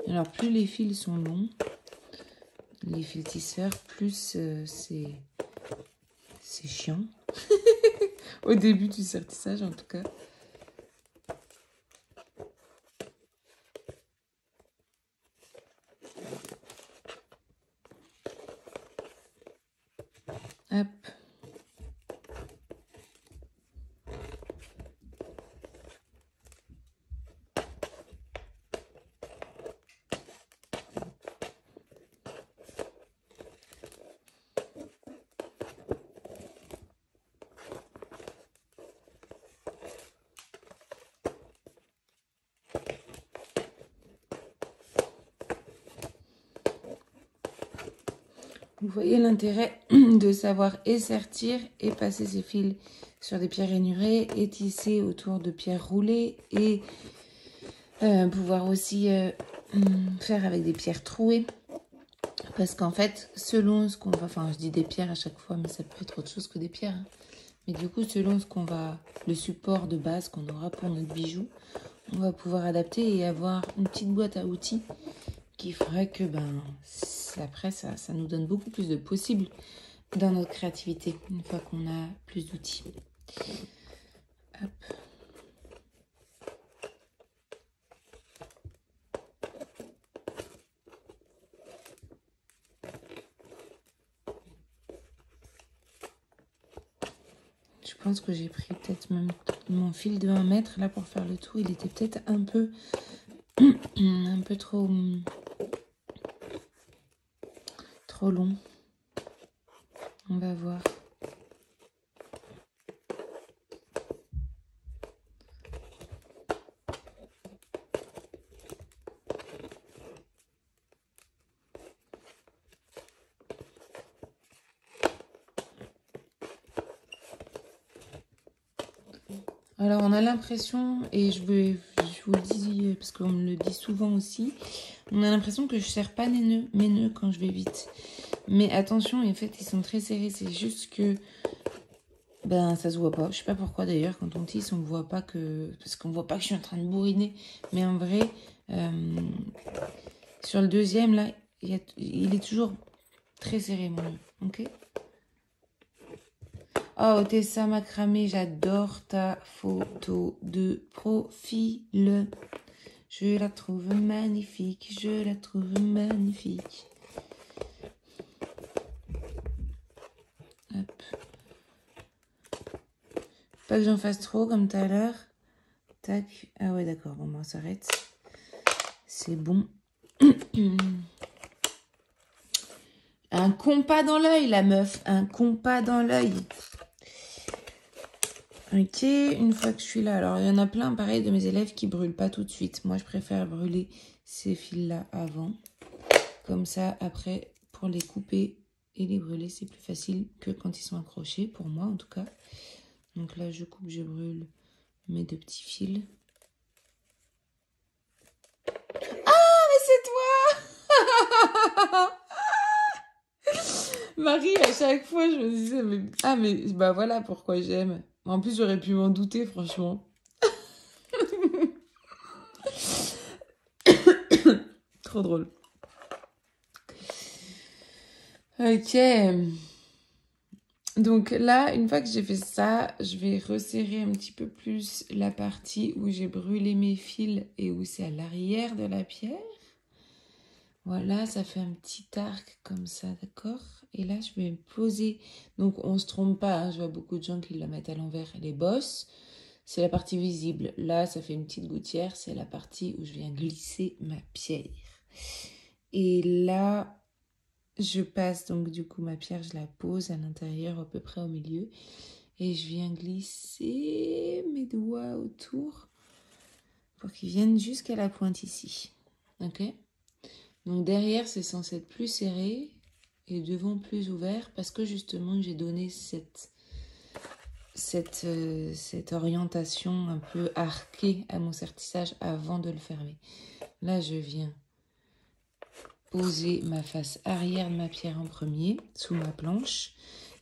Alors, plus les fils sont longs, les fils tisseurs, plus c'est chiant. Au début du sertissage, en tout cas. Hop. Vous voyez l'intérêt de savoir et sertir et passer ses fils sur des pierres rainurées et tisser autour de pierres roulées et pouvoir aussi faire avec des pierres trouées. Parce qu'en fait, selon ce qu'on va... Enfin, je dis des pierres à chaque fois, mais ça peut être autre chose que des pierres. Hein. Mais du coup, selon ce qu'on va... Le support de base qu'on aura pour notre bijou, on va pouvoir adapter et avoir une petite boîte à outils qui ferait que, après, ça nous donne beaucoup plus de possibles dans notre créativité, une fois qu'on a plus d'outils. Hop. Je pense que j'ai pris peut-être même mon fil de 1 mètre là pour faire le tour. Il était peut-être un peu trop long. On va voir. Alors, on a l'impression, et je vous le dis parce qu'on me le dit souvent aussi, on a l'impression que je ne serre pas mes nœuds quand je vais vite. Mais attention, en fait, ils sont très serrés. C'est juste que ça se voit pas. Je sais pas pourquoi d'ailleurs, quand on tisse, on ne voit pas que... Parce qu'on voit pas que je suis en train de bourriner. Mais en vrai, sur le deuxième, là, il est toujours très serré, mon nœud. Ok ? Oh, Tessa Macramé, j'adore ta photo de profil. Je la trouve magnifique, je la trouve magnifique. Hop. Pas que j'en fasse trop comme tout à l'heure. Tac. Ah ouais, d'accord, bon, on s'arrête. C'est bon. Un compas dans l'œil, la meuf. Un compas dans l'œil. Ok, une fois que je suis là, alors il y en a plein, pareil, de mes élèves qui brûlent pas tout de suite. Moi, je préfère brûler ces fils-là avant. Comme ça, après, pour les couper et les brûler, c'est plus facile que quand ils sont accrochés, pour moi en tout cas. Donc là, je coupe, je brûle mes 2 petits fils. Ah, mais c'est toi! Marie, à chaque fois, je me disais, mais voilà pourquoi j'aime. En plus, j'aurais pu m'en douter, franchement. Trop drôle. Ok. Donc là, une fois que j'ai fait ça, je vais resserrer un petit peu plus la partie où j'ai brûlé mes fils et où c'est à l'arrière de la pierre. Voilà, ça fait un petit arc comme ça, d'accord? Et là, je vais me poser. Donc, on ne se trompe pas, hein, je vois beaucoup de gens qui la mettent à l'envers. Les bosses, c'est la partie visible. Là, ça fait une petite gouttière, c'est la partie où je viens glisser ma pierre. Et là, je passe, donc du coup, ma pierre, je la pose à l'intérieur, à peu près au milieu. Et je viens glisser mes doigts autour pour qu'ils viennent jusqu'à la pointe ici. Ok? Donc derrière, c'est censé être plus serré et devant plus ouvert parce que justement, j'ai donné cette orientation un peu arquée à mon sertissage avant de le fermer. Là, je viens poser ma face arrière de ma pierre en premier, sous ma planche,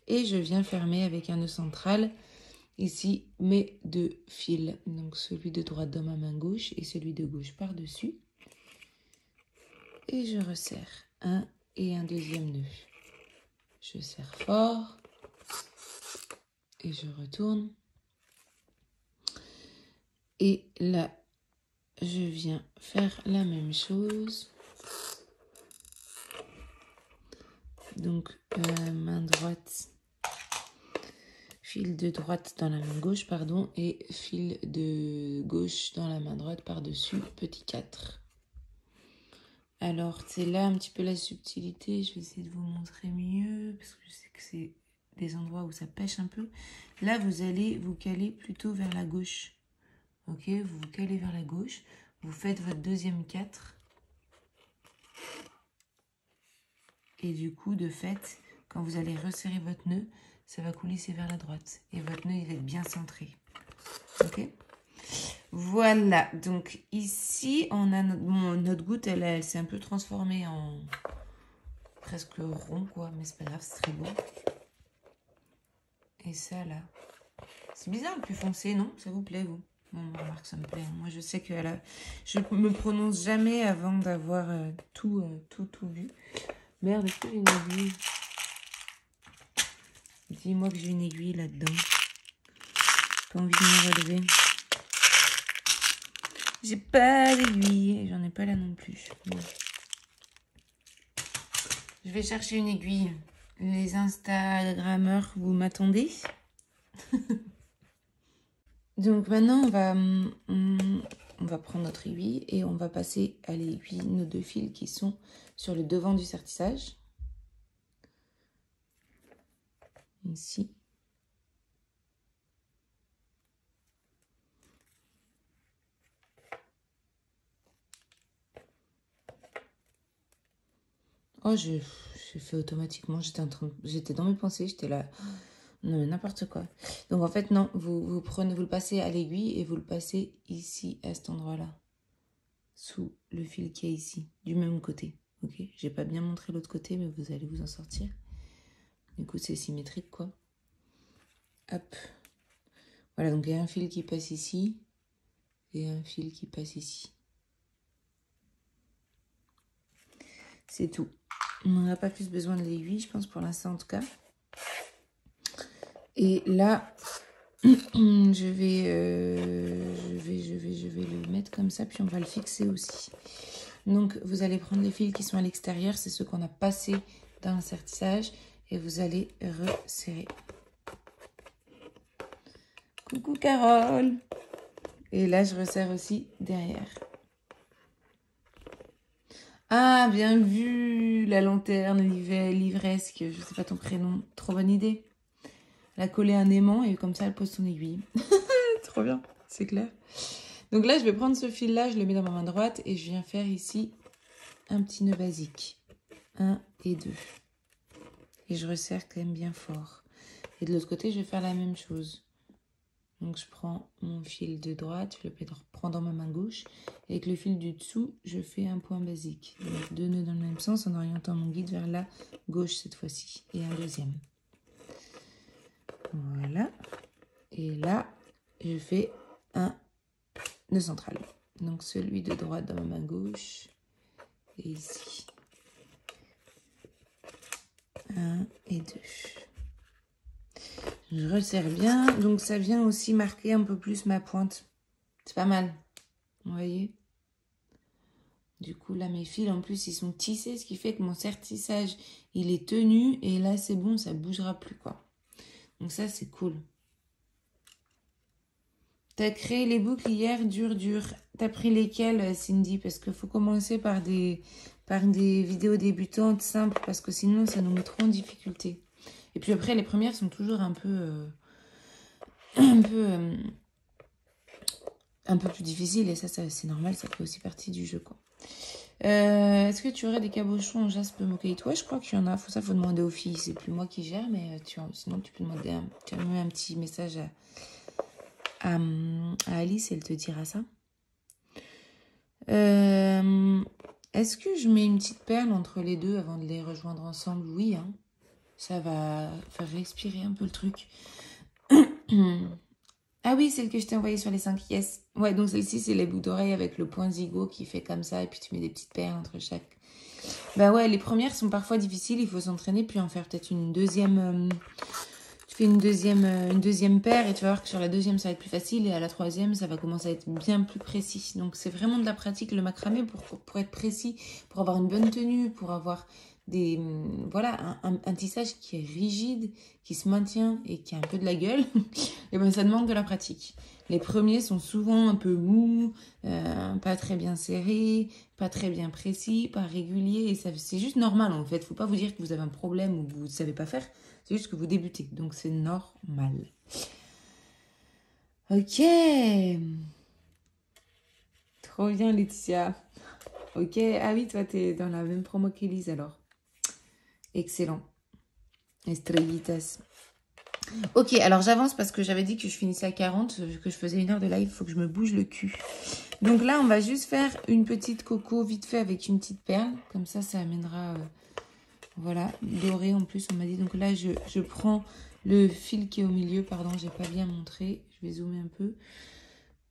et je viens fermer avec un nœud central, ici, mes 2 fils. Donc celui de droite dans ma main gauche et celui de gauche par-dessus. et je resserre un et un deuxième nœud. Je serre fort et je retourne. Et là, je viens faire la même chose. Donc, main droite, fil de droite dans la main gauche, pardon, et fil de gauche dans la main droite par-dessus, petit 4. Alors, c'est là un petit peu la subtilité. Je vais essayer de vous montrer mieux, parce que je sais que c'est des endroits où ça pêche un peu. Là, vous allez vous caler plutôt vers la gauche. Ok, vous vous calez vers la gauche. Vous faites votre deuxième 4. Et du coup, de fait, quand vous allez resserrer votre nœud, ça va coulisser vers la droite. Et votre nœud, il va être bien centré. Ok? Voilà. Donc, ici, on a notre goutte, elle s'est un peu transformée en presque rond, quoi. Mais c'est pas grave, c'est très beau. Et ça, là. C'est bizarre le plus foncé, non? Ça vous plaît, vous? Bon, remarque, ça me plaît. Moi, je sais que là, je me prononce jamais avant d'avoir tout vu. Merde, est-ce que j'ai une aiguille? Dis-moi que j'ai une aiguille là-dedans. Pas envie de me relever. J'ai pas d'aiguille. Et j'en ai pas là non plus. Bon. Je vais chercher une aiguille. Les Instagrammeurs, vous m'attendez? Donc maintenant, on va prendre notre aiguille et on va passer à l'aiguille, nos deux fils qui sont sur le devant du sertissage. Ici. Oh, j'ai fait automatiquement. J'étais dans mes pensées, j'étais là. Non, mais n'importe quoi. Donc, en fait, non, vous le passez à l'aiguille et vous le passez ici, à cet endroit-là. Sous le fil qui est ici, du même côté. Ok? J'ai pas bien montré l'autre côté, mais vous allez vous en sortir. Du coup, c'est symétrique, quoi. Hop. Voilà, donc il y a un fil qui passe ici et un fil qui passe ici. C'est tout. On n'a pas plus besoin de l'aiguille, je pense, pour l'instant en tout cas. Et là, je vais le mettre comme ça, puis on va le fixer aussi. Donc, vous allez prendre les fils qui sont à l'extérieur, c'est ceux qu'on a passés dans le sertissage, et vous allez resserrer. Coucou Carole! Et là, je resserre aussi derrière. Ah, bien vu! La lanterne, l'ivresque, je sais pas ton prénom. Trop bonne idée. Elle a collé un aimant et comme ça, elle pose son aiguille. Trop bien, c'est clair. Donc là, je vais prendre ce fil-là, je le mets dans ma main droite et je viens faire ici un petit nœud basique. 1 et 2. Et je resserre quand même bien fort. Et de l'autre côté, je vais faire la même chose. Donc je prends mon fil de droite, je le prends dans ma main gauche. Et avec le fil du dessous, je fais un point basique. Donc 2 nœuds dans le même sens en orientant mon guide vers la gauche cette fois-ci. Et un deuxième. Voilà. Et là, je fais un nœud central. Donc celui de droite dans ma main gauche. Et ici. 1 et 2. Je resserre bien. Donc ça vient aussi marquer un peu plus ma pointe. C'est pas mal. Vous voyez? Du coup, là, mes fils, en plus, ils sont tissés, ce qui fait que mon sertissage, il est tenu. Et là, c'est bon, ça bougera plus, quoi. Donc ça, c'est cool. T'as créé les boucles hier, dur. T'as pris lesquelles, Cindy? Parce qu'il faut commencer par des vidéos débutantes simples, parce que sinon, ça nous met trop en difficulté. Et puis après, les premières sont toujours un peu plus difficiles. Et ça c'est normal, ça fait aussi partie du jeu, quoi. Est-ce que tu aurais des cabochons en jaspe mocaïto? Ouais, je crois qu'il y en a. Faut demander aux filles. C'est plus moi qui gère, mais sinon tu peux demander tu as mis un petit message à Alice, elle te dira ça. Est-ce que je mets une petite perle entre les deux avant de les rejoindre ensemble? Oui, hein. Ça va faire respirer un peu le truc. Ah oui, celle que je t'ai envoyée sur les 5 yes. Ouais, donc celle-ci, c'est les boucles d'oreilles avec le point zigot qui fait comme ça. Et puis tu mets des petites perles entre chaque Bah ouais, les premières sont parfois difficiles, il faut s'entraîner, puis en faire peut-être une deuxième. Tu fais une deuxième paire et tu vas voir que sur la deuxième, ça va être plus facile et à la troisième, ça va commencer à être bien plus précis. Donc c'est vraiment de la pratique, le macramé, pour être précis, pour avoir une bonne tenue, pour avoir des voilà un tissage qui est rigide, qui se maintient et qui a un peu de la gueule. Et ben ça demande de la pratique. Les premiers sont souvent un peu mous, pas très bien serrés, pas très bien précis, pas réguliers. Et c'est juste normal en fait. Faut pas vous dire que vous avez un problème ou que vous ne savez pas faire. C'est juste que vous débutez. Donc c'est normal. Ok. Trop bien Laetitia. Ok. Ah oui, toi t'es dans la même promo qu'Élise alors. Excellent. Estrellitas. Ok, alors j'avance parce que j'avais dit que je finissais à 40, que je faisais 1 heure de live, il faut que je me bouge le cul. Donc là, on va juste faire une petite coco vite fait avec une petite perle. Comme ça amènera, voilà, doré en plus, on m'a dit. Donc là, je prends le fil qui est au milieu, pardon, j'ai pas bien montré. Je vais zoomer un peu.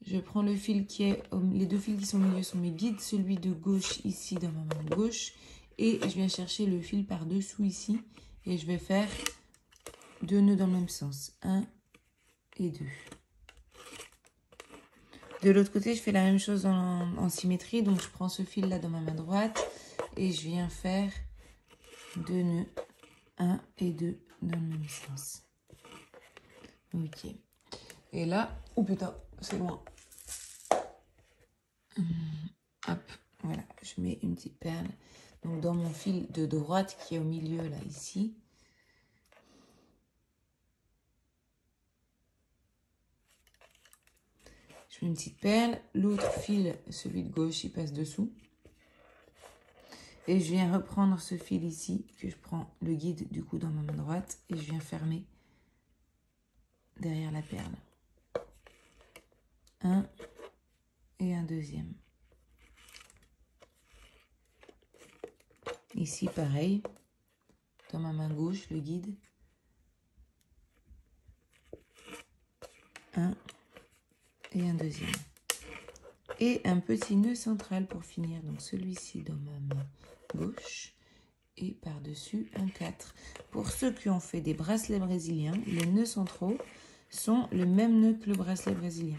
Je prends le fil qui est, les deux fils qui sont au milieu sont mes guides. Celui de gauche ici dans ma main gauche. Et je viens chercher le fil par-dessous ici. Et je vais faire 2 nœuds dans le même sens. 1 et 2. De l'autre côté, je fais la même chose en symétrie. Donc, je prends ce fil-là dans ma main droite et je viens faire 2 nœuds. 1 et 2 dans le même sens. Ok. Et là, oh putain, c'est loin. Hop, voilà. Je mets une petite perle. Donc, dans mon fil de droite qui est au milieu, là, ici. Je mets une petite perle. L'autre fil, celui de gauche, il passe dessous. Et je viens reprendre ce fil ici, que je prends le guide du coup dans ma main droite. Et je viens fermer derrière la perle. Un et un deuxième. Ici, pareil. Dans ma main gauche, le guide. Un et un deuxième. Et un petit nœud central pour finir. Donc celui-ci dans ma main gauche. Et par-dessus un 4. Pour ceux qui ont fait des bracelets brésiliens, les nœuds centraux sont le même nœud que le bracelet brésilien.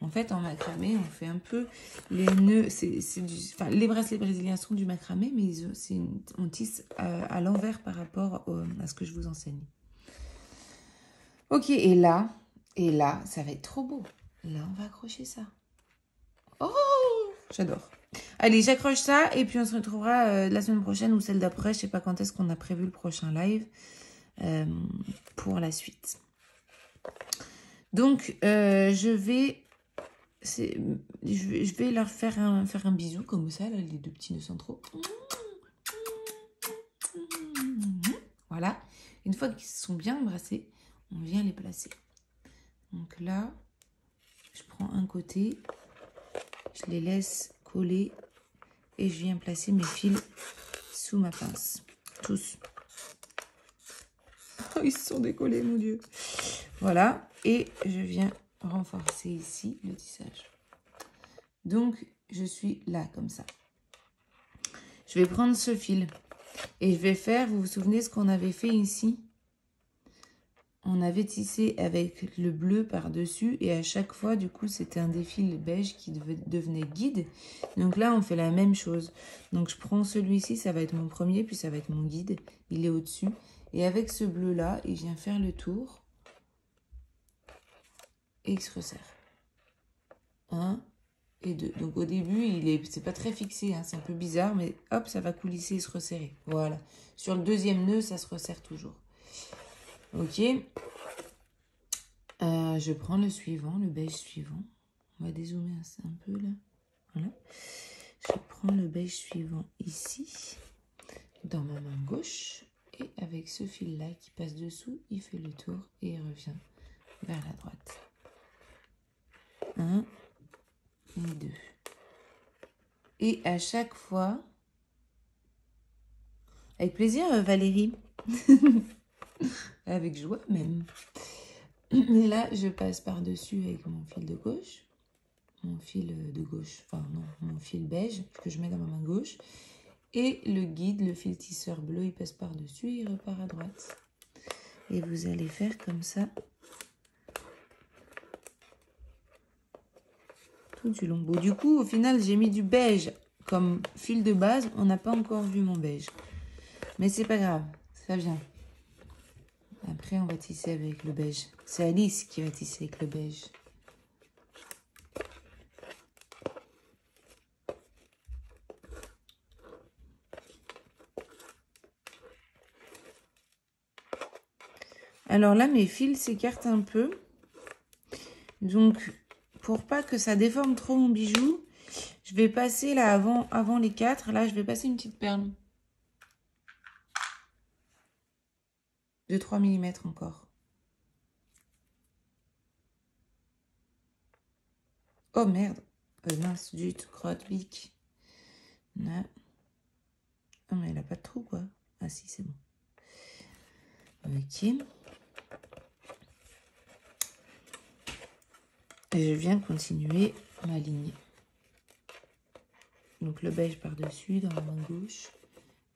En fait, en macramé, on fait un peu les nœuds. Les bracelets brésiliens sont du macramé, mais on tisse à l'envers par rapport à ce que je vous enseigne. Ok, et là, ça va être trop beau. Là, on va accrocher ça. Oh, j'adore. Allez, j'accroche ça et puis on se retrouvera la semaine prochaine ou celle d'après. Je sais pas quand est-ce qu'on a prévu le prochain live pour la suite. Donc, je vais leur faire un bisou comme ça, là, les deux petits nœuds centraux. Voilà. Une fois qu'ils sont bien embrassés, on vient les placer. Donc là, je prends un côté, je les laisse coller et je viens placer mes fils sous ma pince. Tous. Oh, ils se sont décollés, mon Dieu. Voilà. Et je viens renforcer ici le tissage. Donc, je suis là, comme ça. Je vais prendre ce fil et je vais faire, vous vous souvenez ce qu'on avait fait ici? On avait tissé avec le bleu par-dessus et à chaque fois, du coup, c'était un des fils beige qui devenait guide. Donc là, on fait la même chose. Donc, je prends celui-ci, ça va être mon premier, puis ça va être mon guide. Il est au-dessus. Et avec ce bleu-là, il vient faire le tour et il se resserre. 1 et 2. Donc, au début, c'est pas très fixé, hein, c'est un peu bizarre, mais hop, ça va coulisser et se resserrer. Voilà. Sur le deuxième nœud, ça se resserre toujours. Ok. Je prends le suivant, le beige suivant. On va dézoomer un peu là. Voilà. Je prends le beige suivant ici, dans ma main gauche. Et avec ce fil-là qui passe dessous, il fait le tour et il revient vers la droite. 1 et 2. Et à chaque fois, avec plaisir Valérie, avec joie même. Et là, je passe par-dessus avec mon fil de gauche. Mon fil de gauche, enfin non, mon fil beige que je mets dans ma main gauche. Et le guide, le fil tisseur bleu, il passe par-dessus et il repart à droite. Et vous allez faire comme ça tout du long. Bon, du coup, au final, j'ai mis du beige comme fil de base. On n'a pas encore vu mon beige. Mais c'est pas grave, ça vient. Après, on va tisser avec le beige. C'est Alice qui va tisser avec le beige. Alors là, mes fils s'écartent un peu. Donc, pour pas que ça déforme trop mon bijou, je vais passer là, avant les 4, là, je vais passer une petite perle. De 3 mm encore. Oh merde. Mince, zut, crotte, bic. Là. Oh, mais elle a pas de trou, quoi. Ah si, c'est bon. Ok. Et je viens continuer ma ligne. Donc le beige par-dessus dans la main gauche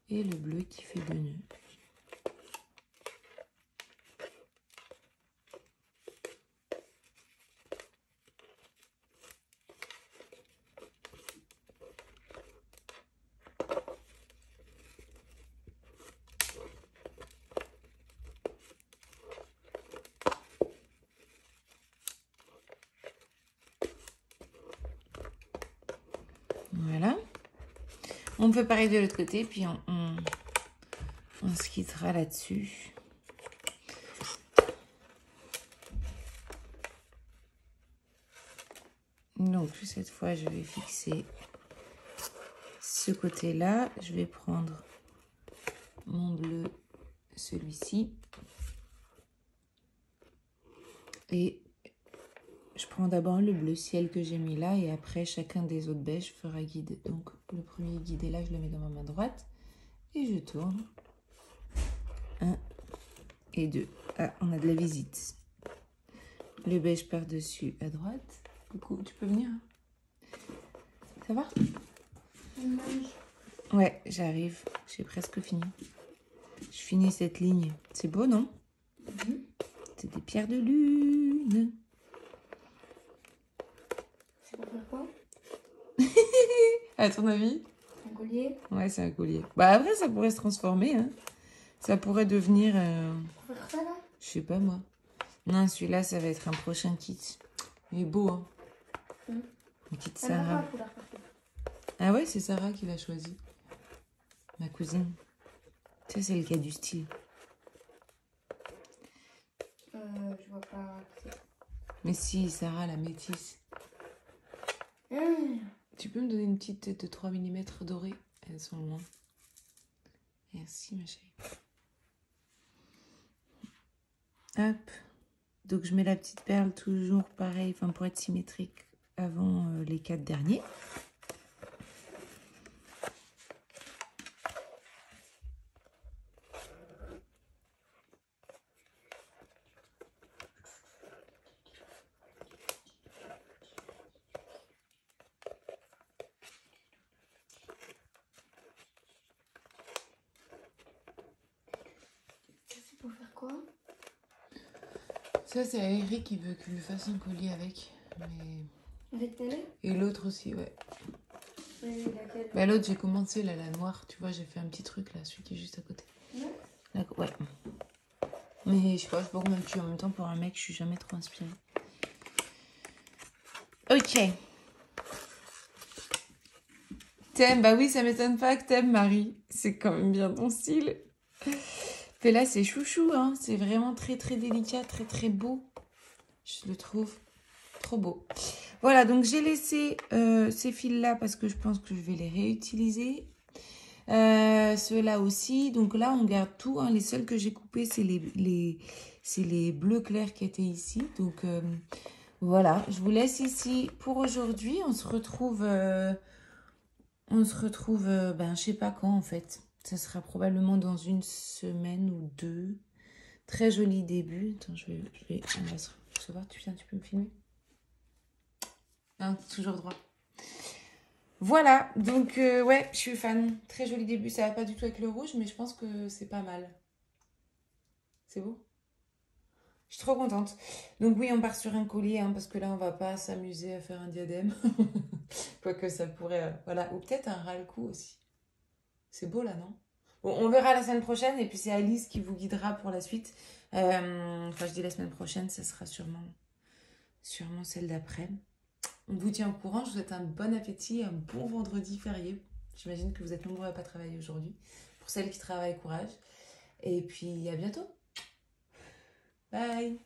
et le bleu qui fait 2 nœuds. Voilà. On fait pareil de l'autre côté, puis on se quittera là-dessus. Donc, cette fois, je vais fixer ce côté-là. Je vais prendre mon bleu, celui-ci. Et je prends d'abord le bleu ciel que j'ai mis là. Et après, chacun des autres beiges fera guide. Donc, le premier guide est là, je le mets dans ma main droite. Et je tourne. 1 et 2. Ah, on a de la visite. Le beige par-dessus à droite. Coucou, tu peux venir? Ça va? Ouais, j'arrive. J'ai presque fini. Je finis cette ligne. C'est beau, non? C'est des pierres de lune. C'est pour faire quoi? À ton avis? Un collier? Ouais, c'est un collier. Bah après, ça pourrait se transformer, hein. Ça pourrait devenir... Pour faire ça, là? Je sais pas, moi. Non, celui-là, ça va être un prochain kit. Il est beau, hein. Un kit Sarah. Ah ouais, c'est Sarah qui l'a choisi. Ma cousine. Ça, c'est le cas du style. Je vois pas. Mais si, Sarah, la métisse. Tu peux me donner une petite de 3 mm dorée? Elles sont loin. Merci, ma chérie. Hop. Donc, je mets la petite perle toujours pareil, enfin pour être symétrique avant les 4 derniers. C'est pour faire quoi? Ça, c'est Eric qui veut que je lui fasse un collier avec. Mais... Avec télé? Et l'autre aussi, ouais. Oui, laquelle? Bah, l'autre, j'ai commencé, là, la noire. Tu vois, j'ai fait un petit truc, là, celui qui est juste à côté. Ouais. Ouais. Mais je sais pas combien tu en même temps, pour un mec, je suis jamais trop inspirée. Ok. T'aimes? Bah oui, ça m'étonne pas que t'aimes, Marie. C'est quand même bien ton style. Et là, c'est chouchou, hein. C'est vraiment très, très délicat, très, très beau. Je le trouve trop beau. Voilà, donc j'ai laissé ces fils-là parce que je pense que je vais les réutiliser. Ceux-là aussi. Donc là, on garde tout, hein. Les seuls que j'ai coupés, c'est les bleus clairs qui étaient ici. Donc voilà, je vous laisse ici pour aujourd'hui. On se retrouve, ben, je sais pas quand en fait. Ça sera probablement dans une semaine ou 2. Très joli début. Attends, on va se voir. Tu peux me filmer? Non, toujours droit. Voilà, donc ouais, je suis fan. Très joli début. Ça va pas du tout avec le rouge, mais je pense que c'est pas mal. C'est beau? Je suis trop contente. Donc oui, on part sur un collier, hein, parce que là, on va pas s'amuser à faire un diadème. Quoique ça pourrait... voilà, ou peut-être un ras-le-cou aussi. C'est beau là, non? Bon, on verra la semaine prochaine, et puis c'est Alice qui vous guidera pour la suite. Enfin, je dis la semaine prochaine, ça sera sûrement celle d'après. On vous tient au courant, je vous souhaite un bon appétit, un bon vendredi férié. J'imagine que vous êtes nombreux à pas travailler aujourd'hui. Pour celles qui travaillent, courage. Et puis à bientôt. Bye.